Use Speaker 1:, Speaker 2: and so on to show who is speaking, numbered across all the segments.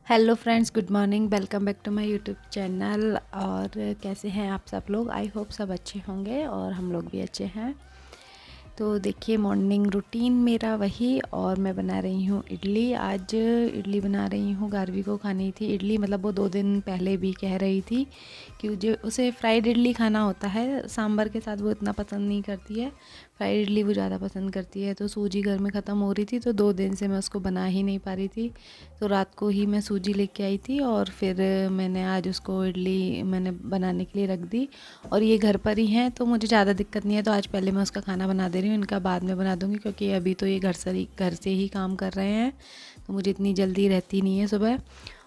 Speaker 1: Hello friends, good morning. Welcome back to my YouTube channel. और कैसे हैं आप सब लोग? आई होप सब अच्छे होंगे और हम लोग भी अच्छे हैं। तो देखिए, मॉर्निंग रूटीन मेरा वही, और मैं बना रही हूँ इडली। आज इडली बना रही हूँ, गारवी को खानी थी इडली। मतलब वो 2 दिन पहले भी कह रही थी कि जो उसे फ्राइड इडली खाना होता है, सांभर के साथ वो इतना पसंद नहीं करती है। फ्राइड इडली वो ज़्यादा पसंद करती है। तो सूजी घर में ख़त्म हो रही थी, तो 2 दिन से मैं उसको बना ही नहीं पा रही थी। तो रात को ही मैं सूजी लेके आई थी और फिर मैंने आज उसको इडली मैंने बनाने के लिए रख दी। और ये घर पर ही हैं तो मुझे ज़्यादा दिक्कत नहीं है। तो आज पहले मैं उसका खाना बना दे रही हूँ, इनका बाद में बना दूँगी, क्योंकि अभी तो ये घर से ही काम कर रहे हैं, तो मुझे इतनी जल्दी रहती नहीं है सुबह।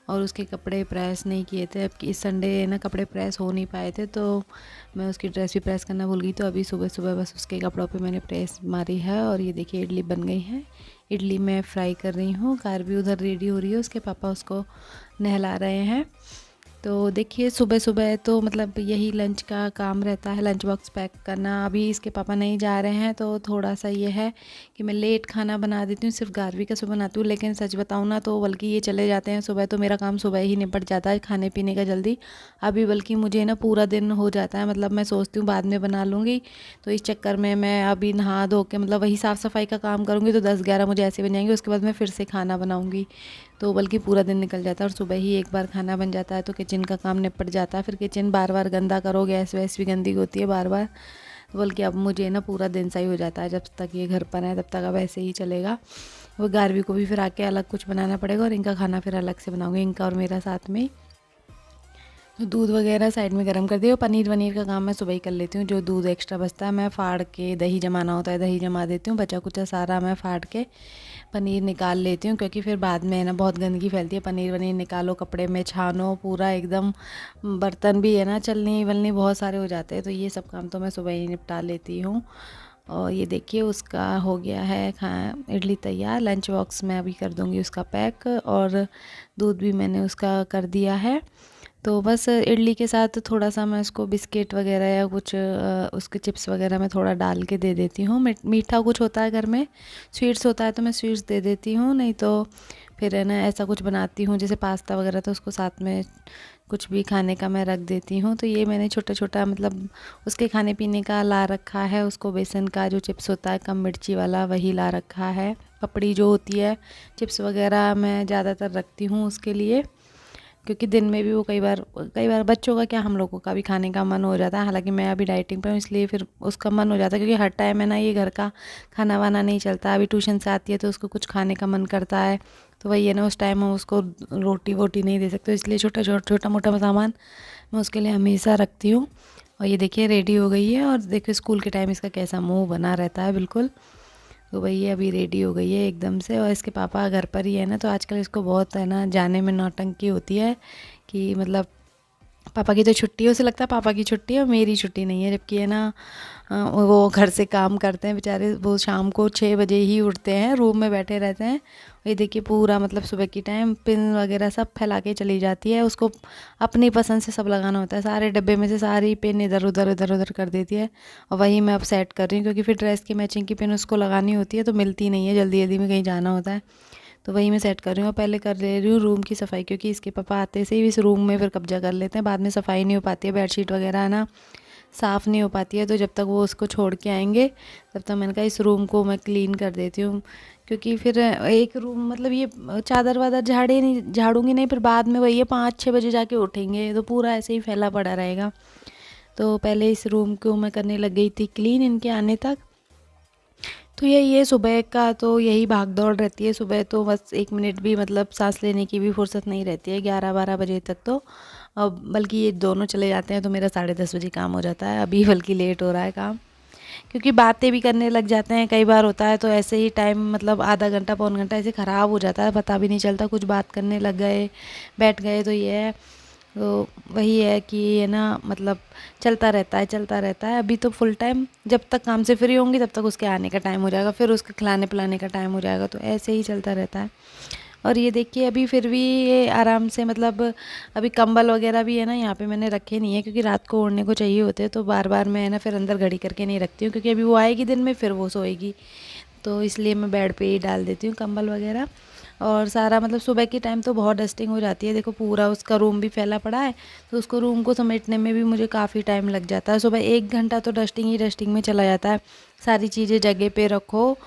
Speaker 1: और उसके कपड़े प्रेस नहीं किए थे। अब इस संडे ना कपड़े प्रेस हो नहीं पाए थे, तो मैं उसकी ड्रेस भी प्रेस करना भूल गई। तो अभी सुबह सुबह बस उसके कपड़ों पे मैंने प्रेस मारी है। और ये देखिए, इडली बन गई है। इडली मैं फ्राई कर रही हूँ, कार भी उधर रेडी हो रही है, उसके पापा उसको नहला रहे हैं। तो देखिए, सुबह सुबह तो मतलब यही लंच का काम रहता है, लंच बॉक्स पैक करना। अभी इसके पापा नहीं जा रहे हैं, तो थोड़ा सा ये है कि मैं लेट खाना बना देती हूँ, सिर्फ गारवी का सुबह बनाती हूँ। लेकिन सच बताऊँ ना, तो बल्कि ये चले जाते हैं सुबह, तो मेरा काम सुबह ही निपट जाता है खाने पीने का जल्दी। अभी बल्कि मुझे ना पूरा दिन हो जाता है, मतलब मैं सोचती हूँ बाद में बना लूँगी, तो इस चक्कर में मैं अभी नहा धो के मतलब वही साफ़ सफाई का काम करूँगी, तो 10-11 मुझे ऐसे बन जाएंगे। उसके बाद मैं फिर से खाना बनाऊँगी, तो बल्कि पूरा दिन निकल जाता है। और सुबह ही एक बार खाना बन जाता है तो किचन का काम निपट जाता है। फिर किचन बार बार गंदा करो, गैस वैस भी गंदी होती है बार बार। तो बल्कि अब मुझे ना पूरा दिन सही हो जाता है, जब तक ये घर पर है तब तक अब ऐसे ही चलेगा। वो गारवी को भी फिर आके अलग कुछ बनाना पड़ेगा, और इनका खाना फिर अलग से बनाऊंगी, इनका और मेरा साथ में। तो दूध वगैरह साइड में गर्म कर दिया। और पनीर वनीर का काम मैं सुबह ही कर लेती हूँ। जो दूध एक्स्ट्रा बचता है मैं फाड़ के, दही जमाना होता है दही जमा देती हूँ, बचा कुचा सारा मैं फाड़ के पनीर निकाल लेती हूँ, क्योंकि फिर बाद में है ना बहुत गंदगी फैलती है। पनीर वनीर निकालो, कपड़े में छानो पूरा एकदम, बर्तन भी है ना चलनी वलनी बहुत सारे हो जाते हैं। तो ये सब काम तो मैं सुबह ही निपटा लेती हूँ। और ये देखिए, उसका हो गया है इडली तैयार। लंच बॉक्स में अभी कर दूँगी उसका पैक, और दूध भी मैंने उसका कर दिया है। तो बस इडली के साथ थोड़ा सा मैं उसको बिस्किट वगैरह या कुछ उसके चिप्स वगैरह में थोड़ा डाल के दे देती हूँ। मीठा कुछ होता है घर में, स्वीट्स होता है तो मैं स्वीट्स दे देती हूँ, नहीं तो फिर है ना ऐसा कुछ बनाती हूँ जैसे पास्ता वगैरह, तो उसको साथ में कुछ भी खाने का मैं रख देती हूँ। तो ये मैंने छोटा छोटा मतलब उसके खाने पीने का ला रखा है। उसको बेसन का जो चिप्स होता है कम मिर्ची वाला, वही ला रखा है। पपड़ी जो होती है, चिप्स वगैरह मैं ज़्यादातर रखती हूँ उसके लिए, क्योंकि दिन में भी वो कई बार बच्चों का क्या, हम लोगों का भी खाने का मन हो जाता है। हालांकि मैं अभी डाइटिंग पे हूँ, इसलिए फिर उसका मन हो जाता है, क्योंकि हर टाइम है ना ये घर का खाना वाना नहीं चलता। अभी ट्यूशन से आती है तो उसको कुछ खाने का मन करता है, तो वही है ना, उस टाइम हम उसको रोटी वोटी नहीं दे सकते, इसलिए छोटा मोटा सामान मैं उसके लिए हमेशा रखती हूँ। और ये देखिए रेडी हो गई है, और देखिए स्कूल के टाइम इसका कैसा मुँह बना रहता है बिल्कुल। तो भाई ये अभी रेडी हो गई है एकदम से। और इसके पापा घर पर ही है ना, तो आजकल इसको बहुत है ना जाने में नौटंकी होती है कि मतलब पापा की तो छुट्टी है, उसे लगता है पापा की छुट्टी है और मेरी छुट्टी नहीं है। जबकि है ना वो घर से काम करते हैं बेचारे, वो शाम को 6 बजे ही उठते हैं, रूम में बैठे रहते हैं। ये देखिए पूरा मतलब सुबह की टाइम पिन वगैरह सब फैला के चली जाती है। उसको अपनी पसंद से सब लगाना होता है, सारे डब्बे में से सारी पिन इधर उधर कर देती है। और वही मैं अब सेट कर रही हूँ, क्योंकि फिर ड्रेस की मैचिंग की पिन उसको लगानी होती है, तो मिलती नहीं है, जल्दी जल्दी में कहीं जाना होता है। तो वही मैं सेट कर रही हूँ। पहले कर ले रही हूँ रूम की सफाई, क्योंकि इसके पापा आते से ही इस रूम में फिर कब्जा कर लेते हैं, बाद में सफाई नहीं हो पाती है, बेडशीट वगैरह है ना साफ़ नहीं हो पाती है। तो जब तक वो उसको छोड़ के आएंगे तब तक मैंने कहा इस रूम को मैं क्लीन कर देती हूँ, क्योंकि फिर एक रूम मतलब ये चादर वादर झाड़ूंगी नहीं, फिर बाद में वही है 5-6 बजे जाके उठेंगे, तो पूरा ऐसे ही फैला पड़ा रहेगा। तो पहले इस रूम को मैं करने लग गई थी क्लीन इनके आने तक। तो यही है सुबह का, तो यही भाग दौड़ रहती है सुबह। तो बस 1 मिनट भी मतलब सांस लेने की भी फुर्सत नहीं रहती है 11-12 बजे तक। तो अब बल्कि ये दोनों चले जाते हैं तो मेरा 10:30 बजे काम हो जाता है। अभी बल्कि लेट हो रहा है काम, क्योंकि बातें भी करने लग जाते हैं। कई बार होता है तो ऐसे ही टाइम मतलब आधा घंटा पौन घंटा ऐसे ख़राब हो जाता है, पता भी नहीं चलता, कुछ बात करने लग गए, बैठ गए। तो ये है, तो वही है कि ये ना मतलब चलता रहता है। अभी तो फुल टाइम, जब तक काम से फ्री होंगी तब तक उसके आने का टाइम हो जाएगा, फिर उसके खिलाने पिलाने का टाइम हो जाएगा, तो ऐसे ही चलता रहता है। और ये देखिए अभी फिर भी ये आराम से मतलब अभी कंबल वगैरह भी है ना यहाँ पे मैंने रखे नहीं है, क्योंकि रात को ओढ़ने को चाहिए होते हैं, तो बार बार मैं है ना फिर अंदर घड़ी करके नहीं रखती हूँ, क्योंकि अभी वो आएगी दिन में फिर वो सोएगी, तो इसलिए मैं बेड पे ही डाल देती हूँ कंबल वगैरह। और सारा मतलब सुबह के टाइम तो बहुत डस्टिंग हो जाती है। देखो पूरा उसका रूम भी फैला पड़ा है, तो उसको रूम को समेटने में भी मुझे काफ़ी टाइम लग जाता है। सुबह 1 घंटा तो डस्टिंग ही डस्टिंग में चला जाता है, सारी चीज़ें जगह पे रखो।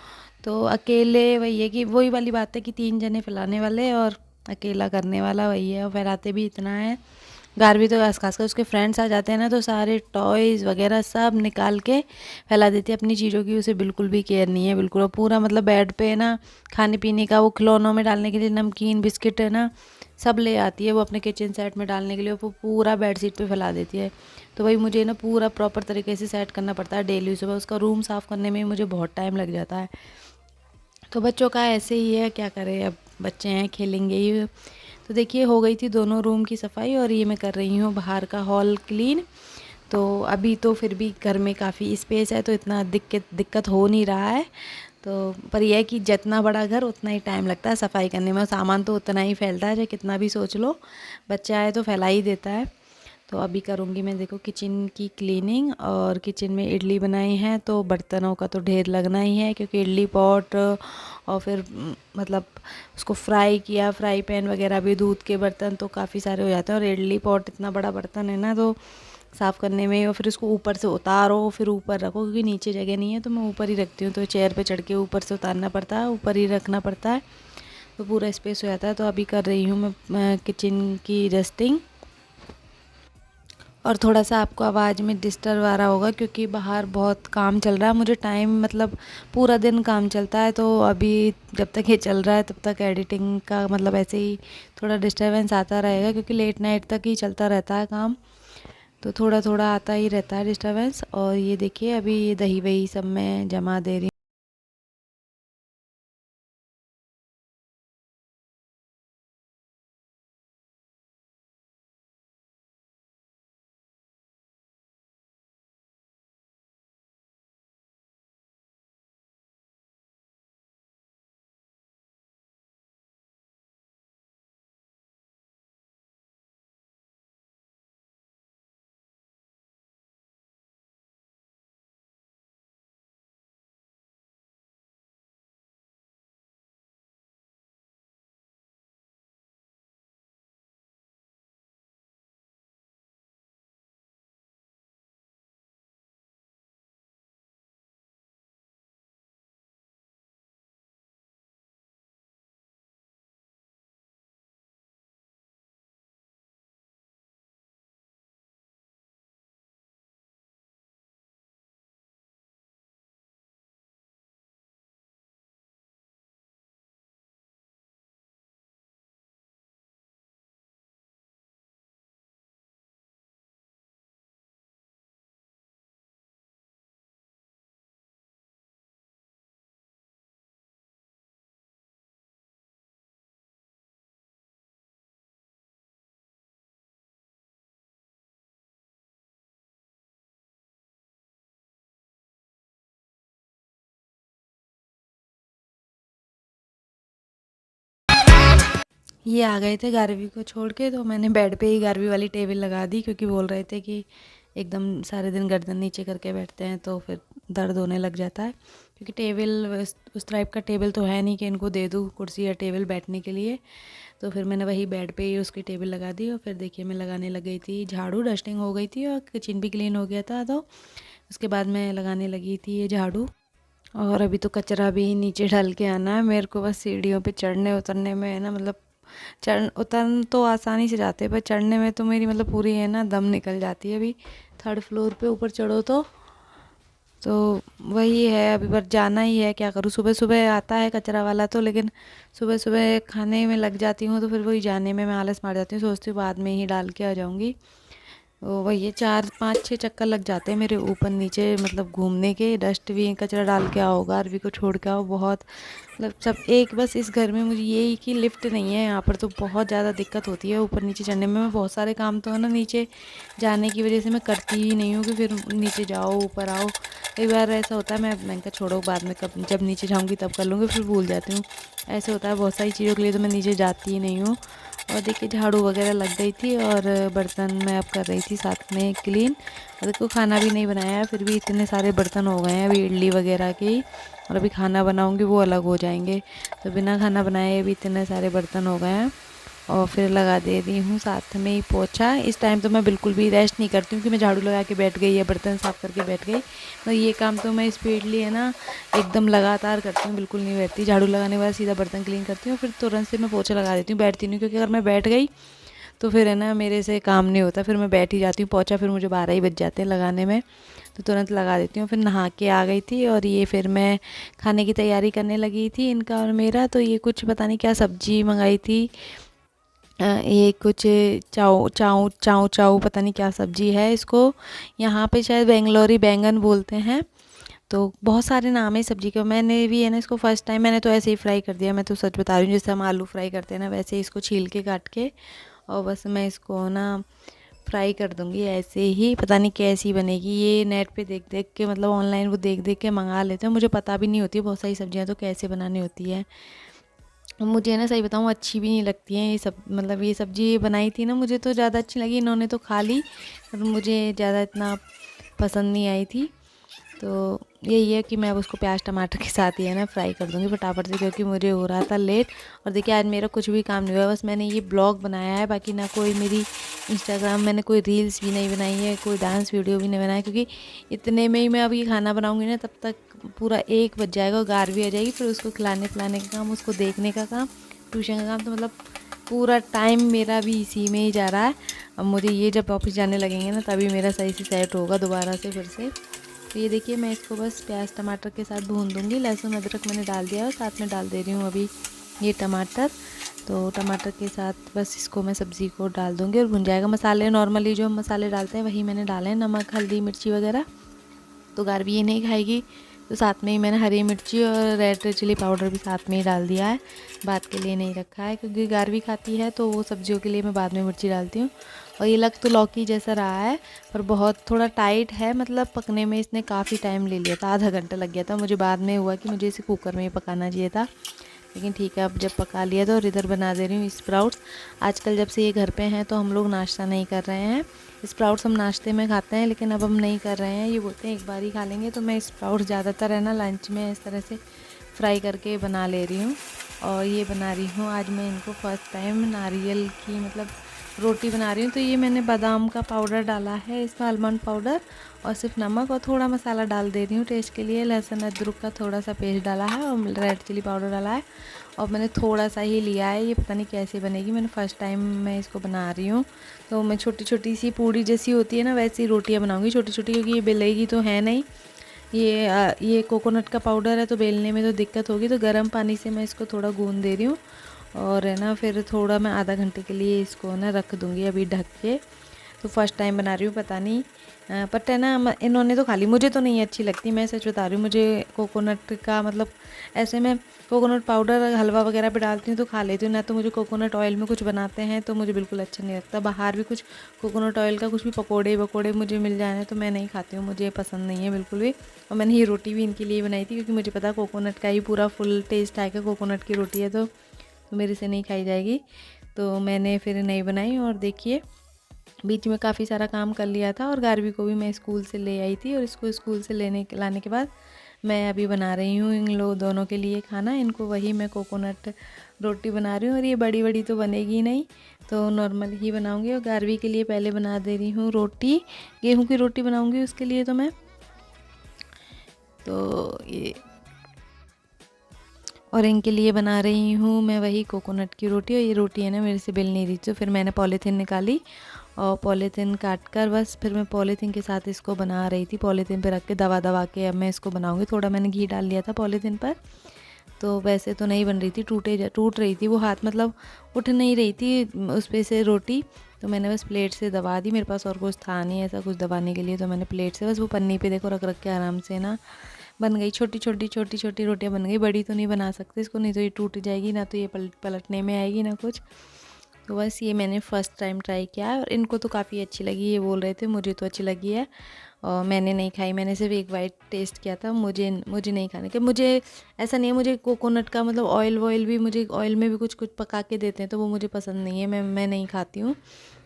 Speaker 1: तो अकेले वही है कि वही वाली बात है कि 3 जने फैलाने वाले और अकेला करने वाला वही है, और फैलाते भी इतना है। घर भी तो खास कर उसके फ्रेंड्स आ जाते हैं ना, तो सारे टॉयज़ वगैरह सब निकाल के फैला देती है अपनी चीज़ों की। उसे बिल्कुल भी केयर नहीं है, बिल्कुल। और पूरा मतलब बेड पे ना खाने पीने का वो खिलौनों में डालने के लिए नमकीन बिस्किट है ना, सब ले आती है वो अपने किचन सेट में डालने के लिए। वो पूरा बेड शीट पे फैला देती है। तो वही मुझे ना पूरा प्रॉपर तरीके से सेट करना पड़ता है डेली। सुबह उसका रूम साफ़ करने में मुझे बहुत टाइम लग जाता है। तो बच्चों का ऐसे ही है, क्या करें, अब बच्चे हैं खेलेंगे ही। तो देखिए हो गई थी दोनों रूम की सफाई, और ये मैं कर रही हूँ बाहर का हॉल क्लीन। तो अभी तो फिर भी घर में काफ़ी स्पेस है, तो इतना दिक्कत हो नहीं रहा है। तो पर यह है कि जितना बड़ा घर उतना ही टाइम लगता है सफाई करने में, और सामान तो उतना ही फैलता है, चाहे कितना भी सोच लो। बच्चा आए तो फैला ही देता है। तो अभी करूँगी मैं, देखो किचन की क्लीनिंग। और किचन में इडली बनाई हैं, तो बर्तनों का तो ढेर लगना ही है, क्योंकि इडली पॉट और फिर मतलब उसको फ्राई किया, फ्राई पैन वगैरह भी, दूध के बर्तन तो काफ़ी सारे हो जाते हैं। और इडली पॉट इतना बड़ा बर्तन है ना, तो साफ़ करने में, और फिर उसको ऊपर से उतारो, फिर ऊपर रखो, क्योंकि नीचे जगह नहीं है, तो मैं ऊपर ही रखती हूँ। तो चेयर पे चढ़ के ऊपर से उतारना पड़ता है, ऊपर ही रखना पड़ता है, तो पूरा स्पेस हो जाता है। तो अभी कर रही हूँ मैं किचन की डस्टिंग। और थोड़ा सा आपको आवाज़ में डिस्टर्ब आ रहा होगा, क्योंकि बाहर बहुत काम चल रहा है। मुझे टाइम मतलब पूरा दिन काम चलता है, तो अभी जब तक ये चल रहा है तब तक एडिटिंग का मतलब ऐसे ही थोड़ा डिस्टर्बेंस आता रहेगा, क्योंकि लेट नाइट तक ही चलता रहता है काम। तो थोड़ा थोड़ा आता ही रहता है डिस्टर्बेंस। और ये देखिए अभी ये दही वही सब मैं जमा दे रही हूँ। ये आ गए थे गारवी को छोड़ के, तो मैंने बेड पे ही गारवी वाली टेबल लगा दी, क्योंकि बोल रहे थे कि एकदम सारे दिन गर्दन नीचे करके बैठते हैं तो फिर दर्द होने लग जाता है। क्योंकि टेबल उस टाइप का टेबल तो है नहीं कि इनको दे दूँ कुर्सी या टेबल बैठने के लिए। तो फिर मैंने वही बेड पे ही उसकी टेबल लगा दी। और फिर देखिए मैं लगाने लग गई थी झाड़ू, डस्टिंग हो गई थी और किचन भी क्लीन हो गया था, तो उसके बाद मैं लगाने लगी थी ये झाड़ू। और अभी तो कचरा भी नीचे डाल के आना है मेरे को। बस सीढ़ियों पे चढ़ने उतरने में है ना, मतलब चढ़ उतर तो आसानी से जाते हैं, पर चढ़ने में तो मेरी मतलब पूरी है ना दम निकल जाती है। अभी 3rd फ्लोर पे ऊपर चढ़ो तो वही है, अभी पर जाना ही है, क्या करूँ। सुबह सुबह आता है कचरा वाला तो, लेकिन सुबह सुबह खाने में लग जाती हूँ, तो फिर वही जाने में मैं आलस मार जाती हूँ, सोचती हूँ बाद में ही डाल के आ जाऊँगी। वही है, 4 5 6 चक्कर लग जाते हैं मेरे ऊपर नीचे मतलब घूमने के। डस्ट भी कचरा डाल के आओ, गार्वी को छोड़ के आओ, बहुत मतलब सब एक। बस इस घर में मुझे ये ही कि लिफ्ट नहीं है यहाँ पर, तो बहुत ज़्यादा दिक्कत होती है ऊपर नीचे चढ़ने में। मैं बहुत सारे काम तो है ना नीचे जाने की वजह से मैं करती ही नहीं हूँ, कि फिर नीचे जाओ ऊपर आओ। कई बार ऐसा होता है, मैं कहा छोड़ो बाद में, कब जब नीचे जाऊँगी तब कर लूँगी, फिर भूल जाती हूँ। ऐसे होता है बहुत सारी चीज़ों के लिए, तो मैं नीचे जाती ही नहीं हूँ। और देखिए झाड़ू वगैरह लग गई थी और बर्तन मैं अब कर रही थी साथ में क्लीन। और देखो खाना भी नहीं बनाया है, फिर भी इतने सारे बर्तन हो गए हैं अभी इडली वगैरह के ही। और अभी खाना बनाऊंगी वो अलग हो जाएंगे, तो बिना खाना बनाए भी इतने सारे बर्तन हो गए हैं। और फिर लगा दे रही हूँ साथ में ही पोछा। इस टाइम तो मैं बिल्कुल भी रेस्ट नहीं करती हूँ कि मैं झाड़ू लगा के बैठ गई या बर्तन साफ़ करके बैठ गई। तो ये काम तो मैं स्पीडली है ना एकदम लगातार करती हूँ, बिल्कुल नहीं बैठती। झाड़ू लगाने के बाद सीधा बर्तन क्लीन करती हूँ, फिर तुरंत से मैं पोछा लगा देती हूँ, बैठती नहीं, क्योंकि अगर मैं बैठ गई तो फिर है ना मेरे से काम नहीं होता, फिर मैं बैठ ही जाती हूँ। पोछा फिर मुझे 12 ही बज जाते हैं लगाने में, तो तुरंत लगा देती हूँ। फिर नहा के आ गई थी और ये फिर मैं खाने की तैयारी करने लगी थी इनका और मेरा। तो ये कुछ पता नहीं क्या सब्जी मंगाई थी, ये कुछ चाऊ चाऊ चाऊ चाऊ पता नहीं क्या सब्जी है, इसको यहाँ पे शायद बेंगलोरी बैंगन बोलते हैं। तो बहुत सारे नाम है सब्जी के। मैंने भी है ना इसको फर्स्ट टाइम मैंने तो ऐसे ही फ्राई कर दिया, मैं तो सच बता रही हूँ, जैसे हम आलू फ्राई करते हैं ना वैसे ही इसको छील के काट के और बस मैं इसको ना फ्राई कर दूँगी ऐसे ही। पता नहीं कैसी बनेगी, ये नेट पे देख देख के मतलब ऑनलाइन वो देख देख के मंगा लेते हैं। मुझे पता भी नहीं होती बहुत सारी सब्जियां तो कैसे बनानी होती है। मुझे ना सही बताऊँ अच्छी भी नहीं लगती हैं ये सब, मतलब ये सब्ज़ी बनाई थी ना मुझे तो ज़्यादा अच्छी लगी, इन्होंने तो खा ली पर मुझे ज़्यादा इतना पसंद नहीं आई थी। तो यही है कि मैं अब उसको प्याज टमाटर के साथ ही है ना फ्राई कर दूँगी फटाफट से, क्योंकि मुझे हो रहा था लेट। और देखिए आज मेरा कुछ भी काम नहीं हुआ, बस मैंने ये ब्लॉग बनाया है, बाकी ना कोई मेरी इंस्टाग्राम मैंने कोई रील्स भी नहीं बनाई है, कोई डांस वीडियो भी नहीं बनाया, क्योंकि इतने में ही मैं अब ये खाना बनाऊँगी ना तब तक पूरा 1 बज जाएगा और गार भी आ जाएगी। फिर उसको खिलाने पिलाने का काम, उसको देखने का काम, ट्यूशन का काम, तो मतलब पूरा टाइम मेरा भी इसी में ही जा रहा है। अब मुझे ये जब ऑफिस जाने लगेंगे ना तभी मेरा सही से सेट होगा दोबारा से फिर से। तो ये देखिए मैं इसको बस प्याज टमाटर के साथ भून दूँगी। लहसुन अदरक मैंने डाल दिया और साथ में डाल दे रही हूँ अभी ये टमाटर। तो टमाटर के साथ बस इसको मैं सब्ज़ी को डाल दूँगी और भुन जाएगा। मसाले नॉर्मली जो हम मसाले डालते हैं वही मैंने डाले हैं, नमक हल्दी मिर्ची वगैरह। तो गारवी ये नहीं खाएगी, तो साथ में ही मैंने हरी मिर्ची और रेड चिली पाउडर भी साथ में ही डाल दिया है। बाद के लिए नहीं रखा है क्योंकि गारवी खाती है तो वो सब्जियों के लिए मैं बाद में मिर्ची डालती हूँ। और ये लग तो लौकी जैसा रहा है पर बहुत थोड़ा टाइट है, मतलब पकने में इसने काफ़ी टाइम ले लिया था, आधा घंटा लग गया था। मुझे बाद में हुआ कि मुझे इसे कुकर में ही पकाना चाहिए था, लेकिन ठीक है अब जब पका लिया तो। और इधर बना दे रही हूँ स्प्राउट्स। आजकल जब से ये घर पे हैं तो हम लोग नाश्ता नहीं कर रहे हैं। स्प्राउट्स हम नाश्ते में खाते हैं लेकिन अब हम नहीं कर रहे हैं, ये बोलते हैं एक बार ही खा लेंगे। तो मैं स्प्राउट्स ज़्यादातर है ना लंच में इस तरह से फ्राई करके बना ले रही हूँ। और ये बना रही हूँ आज मैं इनको फर्स्ट टाइम नारियल की मतलब रोटी बना रही हूँ। तो ये मैंने बादाम का पाउडर डाला है इसमें, आलमंड पाउडर, और सिर्फ नमक और थोड़ा मसाला डाल दे रही हूँ टेस्ट के लिए। लहसुन अदरक का थोड़ा सा पेस्ट डाला है और रेड चिली पाउडर डाला है। और मैंने थोड़ा सा ही लिया है, ये पता नहीं कैसे बनेगी, मैंने फ़र्स्ट टाइम मैं इसको बना रही हूँ। तो मैं छोटी छोटी सी पूड़ी जैसी होती है ना वैसी रोटियाँ बनाऊँगी छोटी छोटी, क्योंकि ये बेलेगी तो है नहीं। ये कोकोनट का पाउडर है तो बेलने में तो दिक्कत होगी, तो गर्म पानी से मैं इसको थोड़ा गूंद दे रही हूँ। और है ना फिर थोड़ा मैं आधा घंटे के लिए इसको ना रख दूँगी अभी ढक के। तो फर्स्ट टाइम बना रही हूँ, पता नहीं बट है ना इन्होंने तो खा ली, मुझे तो नहीं अच्छी लगती, मैं सच बता रही हूँ। मुझे कोकोनट का मतलब ऐसे में कोकोनट पाउडर हलवा वगैरह पे डालती हूँ तो खा लेती हूँ, ना तो मुझे कोकोनट ऑयल में कुछ बनाते हैं तो मुझे बिल्कुल अच्छा नहीं लगता। बाहर भी कुछ कोकोनट ऑयल का कुछ भी पकोड़े वकोड़े मुझे मिल जाए तो मैं नहीं खाती हूँ, मुझे पसंद नहीं है बिल्कुल भी। और मैंने ये रोटी भी इनके लिए बनाई थी क्योंकि मुझे पता कोकोनट का ही पूरा फुल टेस्ट आएगा, कोकोनट की रोटी है तो मेरे से नहीं खाई जाएगी। तो मैंने फिर नहीं बनाई। और देखिए बीच में काफ़ी सारा काम कर लिया था और गारवी को भी मैं स्कूल से ले आई थी, और इसको स्कूल से लाने के बाद मैं अभी बना रही हूँ इन लोग दोनों के लिए खाना। इनको वही मैं कोकोनट रोटी बना रही हूँ, और ये बड़ी बड़ी तो बनेगी नहीं तो नॉर्मल ही बनाऊँगी। और गारवी के लिए पहले बना दे रही हूँ रोटी, गेहूँ की रोटी बनाऊँगी उसके लिए तो मैं। तो ये और इनके लिए बना रही हूँ मैं वही कोकोनट की रोटी। और ये रोटी है ना मेरे से बेल नहीं रही, तो फिर मैंने पॉलीथीन निकाली और पॉलीथीन काट कर बस फिर मैं पॉलीथीन के साथ इसको बना रही थी। पॉलीथीन पे रख के दबा दबा के अब मैं इसको बनाऊँगी। थोड़ा मैंने घी डाल लिया था पॉलीथीन पर, तो वैसे तो नहीं बन रही थी, टूट रही थी वो हाथ, मतलब उठ नहीं रही थी उस पर से रोटी। तो मैंने बस प्लेट से दबा दी, मेरे पास और कुछ था नहीं ऐसा कुछ दबाने के लिए, तो मैंने प्लेट से बस वो पन्नी पे देखो रख रख के आराम से ना बन गई। छोटी छोटी रोटियां बन गई, बड़ी तो नहीं बना सकते इसको, नहीं तो ये टूट जाएगी, ना तो ये पलटने में आएगी ना कुछ। तो बस ये मैंने फ़र्स्ट टाइम ट्राई किया है और इनको तो काफ़ी अच्छी लगी। ये बोल रहे थे मुझे तो अच्छी लगी है और मैंने नहीं खाई, मैंने सिर्फ एक बाइट टेस्ट किया था। मुझे मुझे नहीं खाने के, मुझे ऐसा नहीं है, मुझे कोकोनट का मतलब ऑयल वॉयल भी, मुझे ऑयल में भी कुछ कुछ पका के देते हैं तो वो मुझे पसंद नहीं है, मैं नहीं खाती हूँ।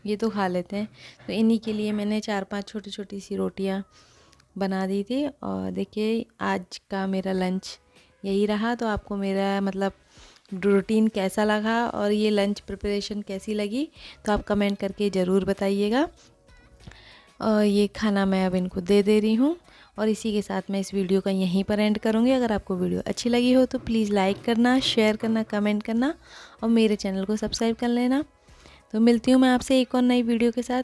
Speaker 1: ये तो खा लेते हैं। तो इन्हीं के लिए मैंने 4-5 छोटी छोटी सी रोटियाँ बना दी थी। और देखिए आज का मेरा लंच यही रहा। तो आपको मेरा मतलब रूटीन कैसा लगा और ये लंच प्रिपरेशन कैसी लगी तो आप कमेंट करके ज़रूर बताइएगा। और ये खाना मैं अब इनको दे दे रही हूँ और इसी के साथ मैं इस वीडियो का यहीं पर एंड करूँगी। अगर आपको वीडियो अच्छी लगी हो तो प्लीज़ लाइक करना, शेयर करना, कमेंट करना और मेरे चैनल को सब्सक्राइब कर लेना। तो मिलती हूँ मैं आपसे एक और नई वीडियो के साथ।